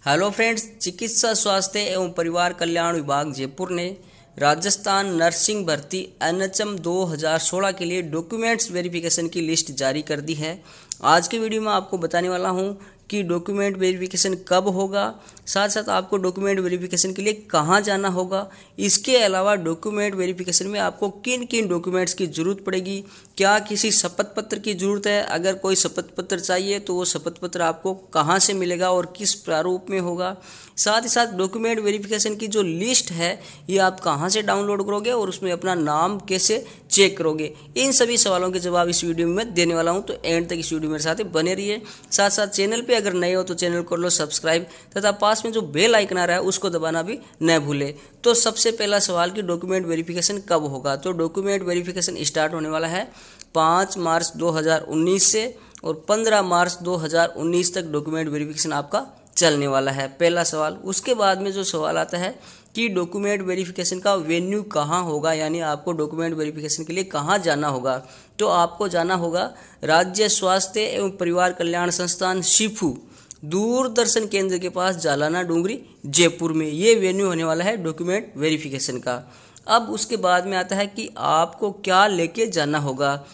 Hello friends, चिकित्सा स्वास्थ्य एवं परिवार कल्याण विभाग जयपुर ने राजस्थान नर्सिंग भर्ती एनएचएम 2016 के लिए डॉक्यूमेंट्स वेरिफिकेशन की लिस्ट जारी कर दी है। आज के वीडियो में आपको बताने वाला हूं कि डॉक्यूमेंट वेरिफिकेशन कब होगा, साथ साथ आपको डॉक्यूमेंट वेरिफिकेशन के लिए कहां जाना होगा। इसके अलावा डॉक्यूमेंट वेरिफिकेशन में आपको किन किन डॉक्यूमेंट्स की जरूरत पड़ेगी, क्या किसी शपथ पत्र की जरूरत है, अगर कोई शपथ पत्र चाहिए तो वो शपथ पत्र आपको कहां से मिलेगा और किस प्रारूप में होगा। साथ ही साथ डॉक्यूमेंट वेरिफिकेशन की जो लिस्ट है ये आप कहां से डाउनलोड करोगे और उसमें अपना नाम कैसे चेक करोगे। इन सभी सवालों के जवाब इस वीडियो में मैं देने वाला हूं, तो एंड तक इस वीडियो मेरे साथ बने रहिए। साथ साथ चैनल पे अगर नए हो तो चैनल कर लो सब्सक्राइब तथा पास में जो बेल आइकन आ रहा है उसको दबाना भी न भूले। तो सबसे पहला सवाल कि डॉक्यूमेंट वेरिफिकेशन कब होगा। तो डॉक्यूमेंट वेरिफिकेशन स्टार्ट होने वाला है 5 मार्च 2019 से और 15 मार्च 2019 तक डॉक्यूमेंट वेरिफिकेशन आपका चलने वाला है। पहला सवाल। उसके बाद में जो सवाल आता है कि डॉक्यूमेंट वेरिफिकेशन का वेन्यू कहाँ होगा, यानी आपको डॉक्यूमेंट वेरिफिकेशन के लिए कहाँ जाना होगा। तो आपको जाना होगा राज्य स्वास्थ्य एवं परिवार कल्याण संस्थान शिफू दूरदर्शन केंद्र के पास जालाना डूंगरी जयपुर में। ये वेन्यू होने वाला है डॉक्यूमेंट वेरिफिकेशन का। अब उसके बाद में आता है कि आपको क्या लेके जाना होगा।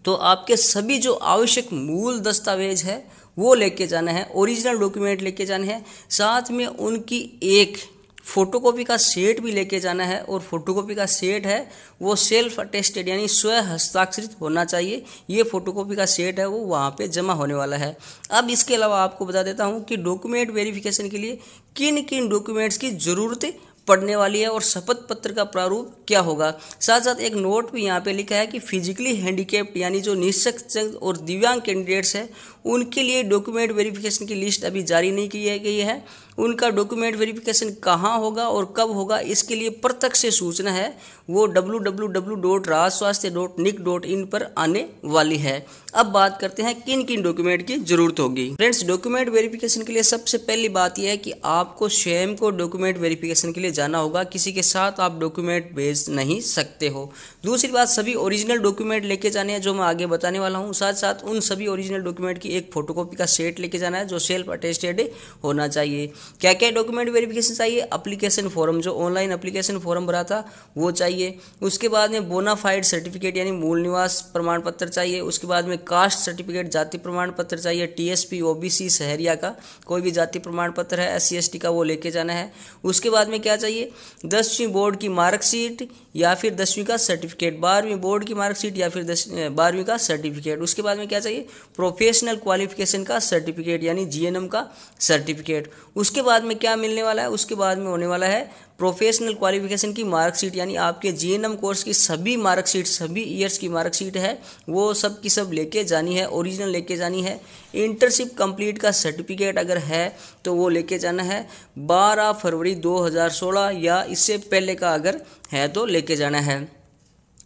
तो आपके सभी जो आवश्यक मूल दस्तावेज है वो लेके जाना है, ओरिजिनल डॉक्यूमेंट लेके जाने हैं। साथ में उनकी एक फोटोकॉपी का सेट भी लेके जाना है और फोटोकॉपी का सेट है वो सेल्फ अटेस्टेड यानी स्व हस्ताक्षरित होना चाहिए। ये फोटोकॉपी का सेट है वो वहाँ पे जमा होने वाला है। अब इसके अलावा आपको बता देता हूँ कि डॉक्यूमेंट वेरिफिकेशन के लिए किन किन डॉक्यूमेंट्स की जरूरत पड़ने वाली है और शपथ पत्र का प्रारूप क्या होगा। साथ साथ एक नोट भी यहाँ पे लिखा है कि फिजिकली हैंडीकैप्ड यानी जो निःशक्त और दिव्यांग कैंडिडेट्स हैं उनके लिए डॉक्यूमेंट वेरिफिकेशन की लिस्ट अभी जारी नहीं की गई है। उनका डॉक्यूमेंट वेरिफिकेशन कहाँ होगा और कब होगा इसके लिए प्रत्यक्ष सूचना है वो www.rajswasthya.nic.in पर आने वाली है। अब बात करते हैं किन किन डॉक्यूमेंट की जरूरत होगी। फ्रेंड्स, डॉक्यूमेंट वेरिफिकेशन के लिए सबसे पहली बात यह है कि आपको स्वयं को डॉक्यूमेंट वेरिफिकेशन के लिए जाना होगा, किसी के साथ आप डॉक्यूमेंट भेज नहीं सकते हो। दूसरी बात, सभी ओरिजिनल डॉक्यूमेंट लेके जाने हैं जो मैं आगे बताने वाला हूँ। साथ साथ उन सभी ओरिजिनल डॉक्यूमेंट की एक फोटोकॉपी का सेट लेके जाना है जो सेल्फ अटेस्टेड होना चाहिए। क्या क्या डॉक्यूमेंट वेरिफिकेशन चाहिए। एप्लीकेशन फॉर्म, जो ऑनलाइन एप्लीकेशन फॉर्म भरा था वो चाहिए। उसके बाद में बोनाफाइड सर्टिफिकेट यानी मूल निवास प्रमाण पत्र चाहिए। उसके बाद में कास्ट सर्टिफिकेट जाति प्रमाण पत्र चाहिए। टीएसपी ओबीसी शहरिया का कोई भी जाति प्रमाण पत्र है, एससी एसटी का, वो लेके जाना है। उसके बाद में क्या चाहिए, 10वीं बोर्ड की मार्कशीट या फिर 10वीं का सर्टिफिकेट, 12वीं बोर्ड की मार्कशीट या फिर 12वीं का सर्टिफिकेट। उसके बाद में क्या चाहिए, प्रोफेशनल क्वालिफिकेशन का सर्टिफिकेट यानी जीएनएम का सर्टिफिकेट। उसके बाद में क्या मिलने वाला है, उसके बाद में होने वाला है प्रोफेशनल क्वालिफिकेशन की मार्कशीट यानी आपके जीएनएम कोर्स की सभी मार्कशीट, सभी ईयर्स की मार्कशीट है वो सब की सब लेके जानी है, ओरिजिनल लेके जानी है। इंटर्नशिप कंप्लीट का सर्टिफिकेट अगर है तो वो लेके जाना है। 12 फरवरी 2016 या इससे पहले का अगर है तो लेके जाना है।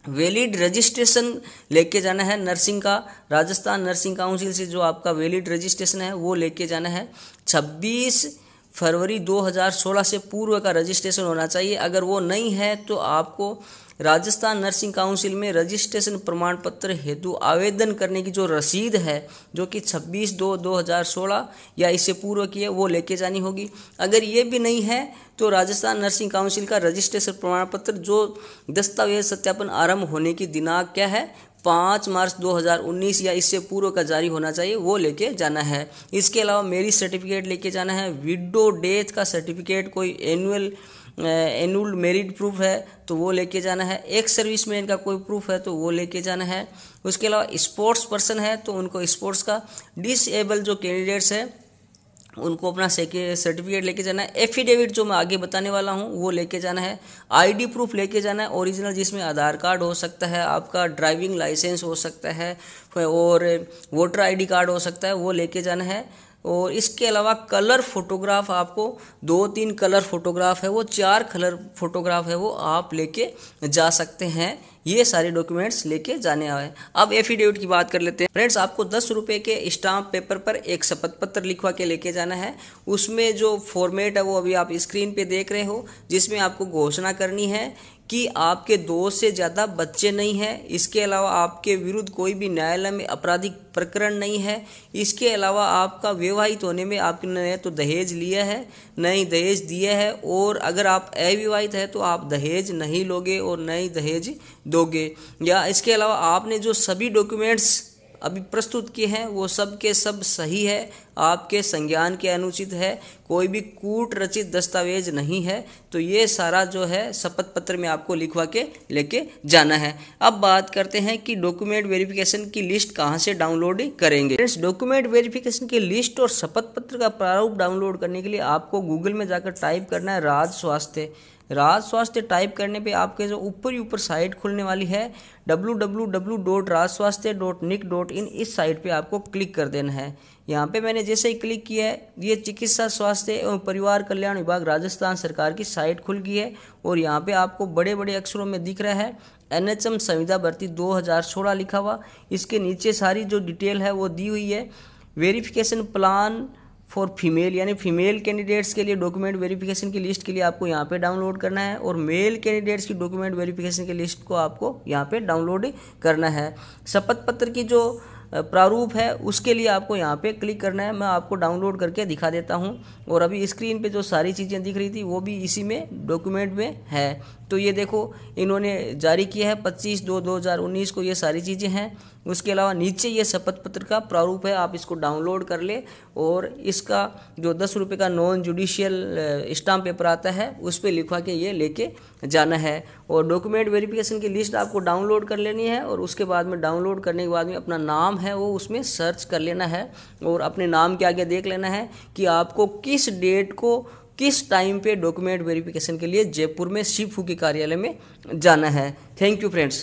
वैलिड रजिस्ट्रेशन लेके जाना है नर्सिंग का, राजस्थान नर्सिंग काउंसिल से जो आपका वैलिड रजिस्ट्रेशन है वो लेके जाना है। 26 फरवरी 2016 से पूर्व का रजिस्ट्रेशन होना चाहिए। अगर वो नहीं है तो आपको राजस्थान नर्सिंग काउंसिल में रजिस्ट्रेशन प्रमाण पत्र हेतु आवेदन करने की जो रसीद है जो कि 26/2/2016 या इससे पूर्व की है वो लेके जानी होगी। अगर ये भी नहीं है तो राजस्थान नर्सिंग काउंसिल का रजिस्ट्रेशन प्रमाण पत्र जो दस्तावेज सत्यापन आरंभ होने की दिनांक क्या है 5 मार्च 2019 या इससे पूर्व का जारी होना चाहिए वो लेके जाना है। इसके अलावा मैरिज सर्टिफिकेट लेके जाना है। विडो डेथ का सर्टिफिकेट, कोई एनुअल मैरिड प्रूफ है तो वो लेके जाना है। एक्स सर्विसमैन का कोई प्रूफ है तो वो लेके जाना है। उसके अलावा स्पोर्ट्स पर्सन है तो उनको स्पोर्ट्स का, डिसेबल जो कैंडिडेट्स है उनको अपना सर्टिफिकेट लेके जाना है। एफिडेविट जो मैं आगे बताने वाला हूँ वो लेके जाना है। आईडी प्रूफ लेके जाना है ओरिजिनल, जिसमें आधार कार्ड हो सकता है, आपका ड्राइविंग लाइसेंस हो सकता है और वोटर आईडी कार्ड हो सकता है, वो लेके जाना है। और इसके अलावा कलर फोटोग्राफ, आपको 2-3 कलर फोटोग्राफ है वो 4 कलर फोटोग्राफ है वो आप लेके जा सकते हैं। ये सारे डॉक्यूमेंट्स लेके जाने आए। अब एफिडेविट की बात कर लेते हैं। फ्रेंड्स, आपको 10 रुपये के स्टाम्प पेपर पर एक शपथ पत्र लिखवा के लेके जाना है। उसमें जो फॉर्मेट है वो अभी आप स्क्रीन पे देख रहे हो, जिसमें आपको घोषणा करनी है कि आपके 2 से ज़्यादा बच्चे नहीं हैं। इसके अलावा आपके विरुद्ध कोई भी न्यायालय में आपराधिक प्रकरण नहीं है। इसके अलावा आपका विवाहित होने में आपने तो दहेज लिया है, न ही दहेज दिया है, और अगर आप अविवाहित है तो आप दहेज नहीं लोगे और न ही दहेज दोगे। या इसके अलावा आपने जो सभी डॉक्यूमेंट्स अभी प्रस्तुत किए हैं वो सब के सब सही है, आपके संज्ञान के अनुचित है, कोई भी कूट रचित दस्तावेज नहीं है। तो ये सारा जो है शपथ पत्र में आपको लिखवा के लेके जाना है। अब बात करते हैं कि डॉक्यूमेंट वेरिफिकेशन की लिस्ट कहाँ से डाउनलोड करेंगे। फ्रेंड्स, डॉक्यूमेंट वेरिफिकेशन की लिस्ट और शपथ पत्र का प्रारूप डाउनलोड करने के लिए आपको गूगल में जाकर टाइप करना है राज स्वास्थ्य। राज स्वास्थ्य टाइप करने पे आपके जो ऊपर ही ऊपर साइट खुलने वाली है www.rajswasthya.nic.in, इस साइट पे आपको क्लिक कर देना है। यहाँ पे मैंने जैसे ही क्लिक किया है, ये चिकित्सा स्वास्थ्य एवं परिवार कल्याण विभाग राजस्थान सरकार की साइट खुल गई है और यहाँ पे आपको बड़े बड़े अक्षरों में दिख रहा है NHM संविदा भर्ती 2016 लिखा हुआ। इसके नीचे सारी जो डिटेल है वो दी हुई है। वेरिफिकेशन प्लान फॉर फीमेल, यानी फीमेल कैंडिडेट्स के लिए डॉक्यूमेंट वेरिफिकेशन की लिस्ट के लिए आपको यहाँ पे डाउनलोड करना है, और मेल कैंडिडेट्स की डॉक्यूमेंट वेरिफिकेशन की लिस्ट को आपको यहाँ पे डाउनलोड करना है। शपथ पत्र की जो प्रारूप है उसके लिए आपको यहाँ पे क्लिक करना है। मैं आपको डाउनलोड करके दिखा देता हूँ, और अभी स्क्रीन पे जो सारी चीज़ें दिख रही थी वो भी इसी में डॉक्यूमेंट में है। तो ये देखो, इन्होंने जारी किया है 25/2/2019 को, ये सारी चीज़ें हैं। उसके अलावा नीचे ये शपथ पत्र का प्रारूप है, आप इसको डाउनलोड कर ले, और इसका जो 10 रुपये का नॉन जुडिशियल स्टाम्प पेपर आता है उस पर लिखवा के ये लेके जाना है। और डॉक्यूमेंट वेरिफिकेशन की लिस्ट आपको डाउनलोड कर लेनी है, और उसके बाद में डाउनलोड करने के बाद में अपना नाम है वो उसमें सर्च कर लेना है, और अपने नाम के आगे देख लेना है कि आपको किस डेट को किस टाइम पे डॉक्यूमेंट वेरिफिकेशन के लिए जयपुर में शिवफू के कार्यालय में जाना है। Thank you friends.